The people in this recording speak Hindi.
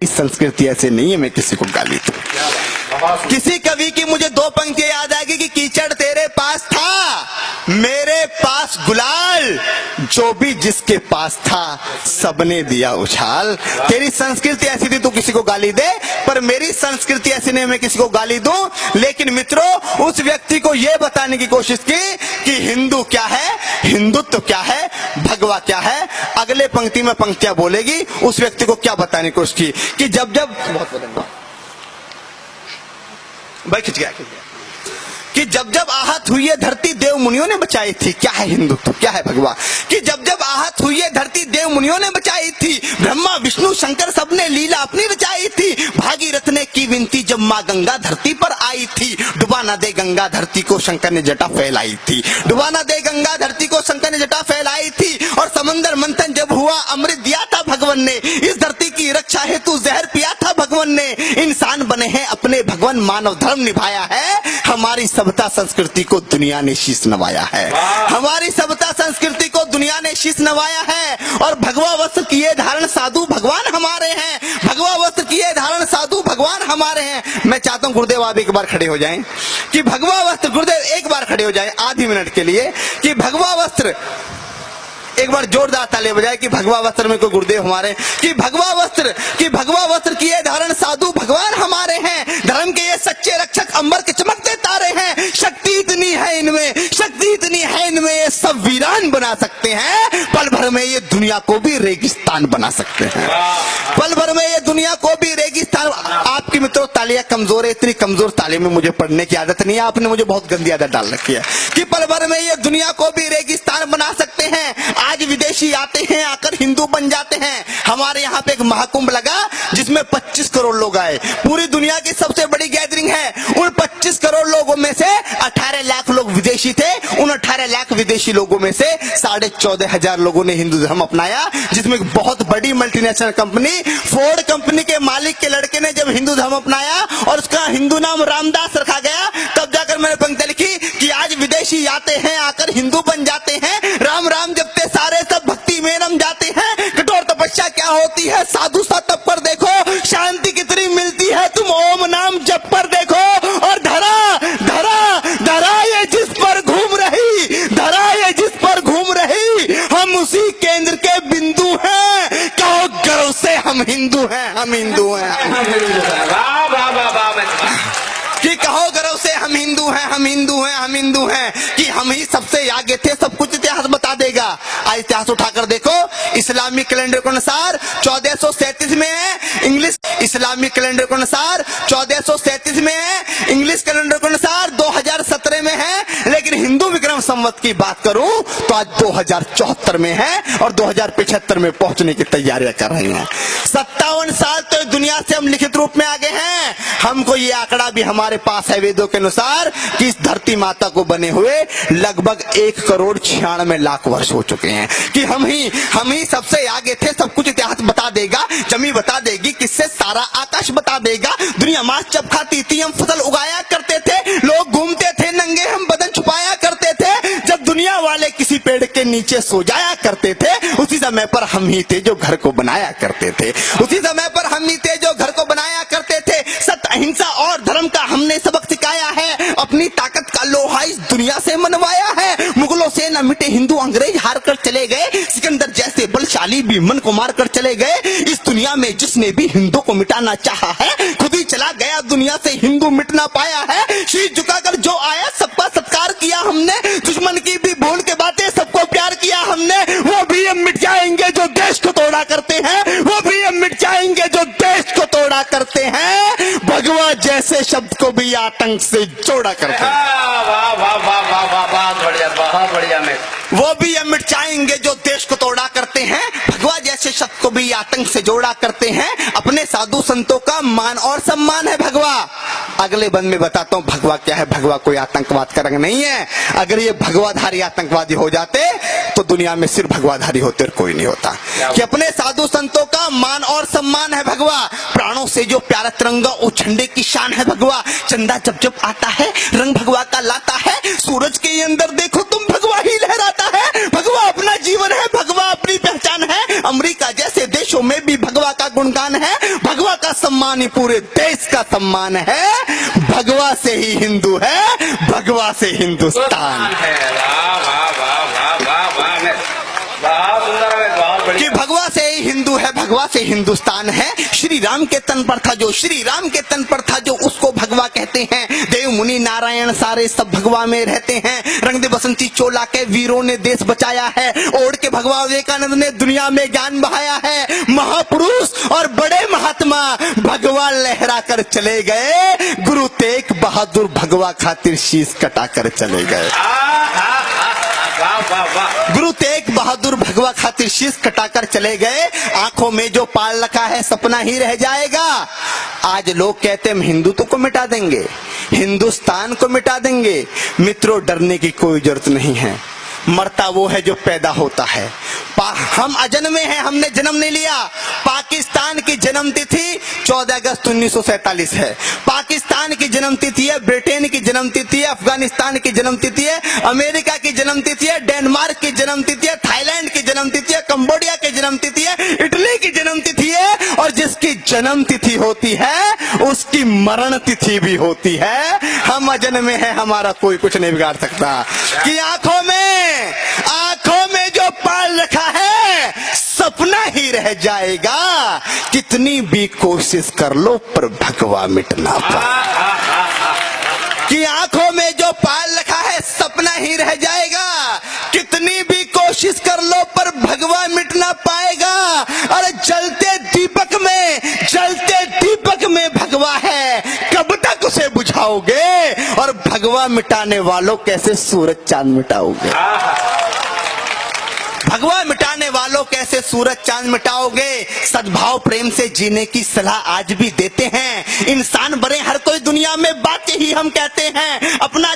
संस्कृति ऐसे नहीं है मैं किसी को गाली दूं। किसी कवि की मुझे दो पंक्तियां याद आएगी कि कीचड़ तेरे पास था, मेरे पास गुलाल, जो भी जिसके पास था सबने दिया उछाल। तेरी संस्कृति ऐसी थी तू किसी को गाली दे, पर मेरी संस्कृति ऐसी नहीं मैं किसी को गाली दूं। लेकिन मित्रों, उस व्यक्ति को यह बताने की कोशिश की कि हिंदू क्या है, हिंदुत्व क्या है, भगवा क्या है। अगले पंक्ति में पंक्तियां बोलेगी, उस व्यक्ति को क्या बताने की कोशिश की कि जब जब भाई खिंच गया कि जब जब आहत हुई है धरती देव मुनियों ने बचाई थी। क्या है हिंदुत्व, क्या है भगवा? कि जब जब आहत हुई है धरती देव मुनियों ने बचाई थी, ब्रह्मा विष्णु शंकर सबने लीला अपनी रचाई थी। भागीरथ ने की विनती जब माँ गंगा धरती पर आई थी, डुबा ना दे गंगा धरती को शंकर ने जटा फैलाई थी। डुबा ना दे गंगा धरती को शंकर ने जटा फैलाई थी। और समंदर मंथन जब हुआ अमृत दिया था भगवान ने, इस धरती की रक्षा हेतु जहर पिया था भगवान ने। इंसान बने हैं अपने भगवान, मानव धर्म निभाया है, हमारी सभ्यता संस्कृति को दुनिया ने शीश नवाया है। हमारी सभ्यता संस्कृति को दुनिया ने शीश नवाया है। और भगवा वस्त्र किए धारण साधु भगवान हमारे हैं। भगवा वस्त्र किए धारण साधु भगवान हमारे हैं। मैं चाहता हूं गुरुदेव आप एक बार खड़े हो जाएं कि भगवा वस्त्र, गुरुदेव एक बार खड़े हो जाएं आधी मिनट के लिए कि भगवा वस्त्र, एक बार जोरदार ताली बजाए कि भगवा वस्त्र में कोई गुरुदेव हमारे, कि भगवा वस्त्र किए धारण साधु भगवान हमारे हैं। धर्म के ये सच्चे रक्षक अंबर के चमकते तारे हैं। शक्ति इतनी है इनमें, शक्ति इतनी है इनमें, ये सब वीरान बना सकते हैं। पल भर में ये दुनिया को भी रेगिस्तान बना सकते हैं। पल भर में ये दुनिया को भी रेगिस्तान। आपकी मित्रों तालियां कमजोर है, इतनी कमजोर ताली में मुझे पढ़ने की आदत नहीं है, आपने मुझे बहुत गंदी आदत डाल रखी है कि पल भर में ये दुनिया को भी रेगिस्तान बना सकते हैं। आज विदेशी आते हैं, आकर हिंदू बन जाते हैं। हमारे यहाँ पे एक महाकुंभ लगा जिसमें 25 करोड़ लोग आए। पूरी दुनिया की सबसे बड़ी गैदरिंग है। उन 25 करोड़ लोगों में से 18 लाख लोग विदेशी थे। उन 18 लाख विदेशी लोगों में से 14,500 लोगों ने हिंदू धर्म अपनाया, जिसमें एक बहुत बड़ी मल्टीनेशनल कंपनी फोर्ड कंपनी के मालिक के लड़के ने जब हिंदू धर्म अपनाया और उसका हिंदू नाम रामदास रखा गया, तब जाकर मैंने पंक्ति लिखी कि आज विदेशी आते हैं, आकर हिंदू बन जाते हैं। राम राम जपते सारे सब भक्ति में रम जाते हैं। कठोर तपस्या क्या होती है साधु सा तप पर देखो, शांति कितनी मिलती है तुम ओम नाम जप पर देखो। और धरा धरा धरा ये जिस पर घूम रही, धरा ये जिस पर घूम रही, हम उसी केंद्र के बिंदु हैं। कहो गर्व से हम हिंदू हैं, हम हिंदू हैं। कि कहो गर्व से हम हिंदू हैं, हम हिंदू हैं, हम हिंदू हैं। कि हम ही सबसे आगे थे, सब कुछ इतिहास बता देगा। आज इतिहास उठाकर देखो, इस्लामिक कैलेंडर के अनुसार 1437 में है, इंग्लिश इस्लामिक कैलेंडर के अनुसार 1437 में है, इंग्लिश कैलेंडर के अनुसार 2017 में है। लेकिन हिंदू विक्रम संवत की बात करूं तो आज 2074 में है और 2075 में पहुंचने की तैयारियां कर रहे हैं। 57 साल तो दुनिया से हम लिखित रूप में आगे हैं। हमको ये आंकड़ा भी हमारे पास है वेदों के अनुसार कि इस धरती माता को बने हुए लगभग 1,96,00,000 वर्ष हो चुके हैं। कि हम ही सबसे आगे थे। सब कुछ इतिहास बता देगा, जमीन बता देगी, किससे सारा आकाश बता देगा। दुनिया मांस जब खाती थी हम फसल उगाया करते थे, लोग घूमते थे नंगे हम बदन छुपाया करते थे। जब दुनिया वाले किसी पेड़ के नीचे सो जाया करते थे, उसी समय पर हम ही थे जो घर को बनाया करते थे। उसी समय पर हम ही थे जो घर को बनाया करते थे। सत्य अहिंसा और धर्म का हमने सबक सिखाया है। अपनी ताकत का लोहा इस दुनिया से मनवाया है। मुगलों से न मिटे हिंदू, अंग्रेज हार कर चले गए। सिकंदर जैसे बलशाली भी मन को मार कर चले गए। इस दुनिया में जिसने भी हिंदू को मिटाना चाहा है, खुद ही चला गया, दुनिया से हिंदू मिट ना पाया है। शीश झुकाकर जो आया सबका सत्कार किया हमने। दुश्मन की भी भूल के बातें सबको प्यार किया हमने। वो भी हम मिट जाएंगे जो देश को तोड़ा करते हैं। वो भी हम मिट जाएंगे जो देश को तोड़ा करते हैं। भगवा जैसे शब्द को भी आतंक से जोड़ा करते हैं। बहुत बढ़िया में वो भी हम मिट जाएंगे जो देश को तोड़ा करते हैं। भगवा जैसे शब्द को भी आतंक से जोड़ा करते हैं। अपने साधु संतों का मान और सम्मान है भगवा। अगले बंद में बताता हूं भगवा क्या है। भगवा कोई आतंकवाद का रंग नहीं है। अगर ये भगवाधारी आतंकवादी हो जाते तो दुनिया में सिर्फ भगवाधारी होते और कोई नहीं होता। कि अपने साधु संतों का मान और सम्मान है भगवा। प्राणों से जो प्यारा तिरंगा उस झंडे की शान है भगवा। चंदा जब जब आता है रंग भगवा का लाता है, सूरज के अंदर देखो तुम भगवा ही लहराता है। भगवा अपना जीवन है, भगवा अपनी पहचान है। अमेरिका जैसे देशों में भी भगवा का गुणगान है। भगवा का सम्मान ही पूरे देश का सम्मान है। भगवा से ही हिंदू है, भगवा से हिंदुस्तान है। कि भगवा से ही हिंदू है, भगवा से हिंदुस्तान है। श्री राम के तन पर था जो, श्री राम के तन पर था जो, उसको भगवा कहते हैं। देव मुनि नारायण सारे सब भगवा में रहते हैं। रंग दे बसंती चोला के वीरों ने देश बचाया है। ओढ़ के भगवा विवेकानंद ने दुनिया में ज्ञान बहाया है। महापुरुष और बड़े महात्मा भगवा लहरा कर चले गए। गुरु तेग बहादुर भगवा खातिर शीश कटा कर चले गए। गुरु तेग बहादुर भगवा खातिर शीश कटाकर चले गए। आंखों में जो पाल रखा है सपना ही रह जाएगा। आज लोग कहते हैं हम हिंदुत्व को मिटा देंगे, हिंदुस्तान को मिटा देंगे। मित्रों, डरने की कोई जरूरत नहीं है। मरता वो है जो पैदा होता है। हम अजन्मे हैं, हमने जन्म नहीं लिया। पाकिस्तान की जन्म तिथि 14 अगस्त 1947 है। पाकिस्तान की जन्म तिथि है, ब्रिटेन की जन्म तिथि है, अफगानिस्तान की जन्म तिथि है, अमेरिका की जन्म तिथि है, डेनमार्क की जन्म तिथि है, थाईलैंड की जन्म तिथि है, कंबोडिया की जन्म तिथि है, इटली की जन्म तिथि है। और जिसकी जन्म तिथि होती है उसकी मरण तिथि भी होती है। हम अजन्मे हैं, हमारा कोई कुछ नहीं बिगाड़ सकता। कि आंखों में जो पाल रखा है सपना ही रह जाएगा। कितनी भी कोशिश कर लो पर भगवा मिटना पाएगा। कि आंखों में जो पाल रखा है सपना ही रह जाएगा। कितनी भी कोशिश कर लो पर भगवा मिटना पाएगा। अरे जलते दीपक में भगवा है, कब तक उसे बुझाओगे? और भगवा मिटाने वालों कैसे सूरज चांद मिटाओगे? भगवा मिटाने वालों कैसे सूरज चांद मिटाओगे? सद्भाव प्रेम से जीने की सलाह आज भी देते हैं। इंसान बने हर कोई दुनिया में, बातें ही हम कहते हैं। अपना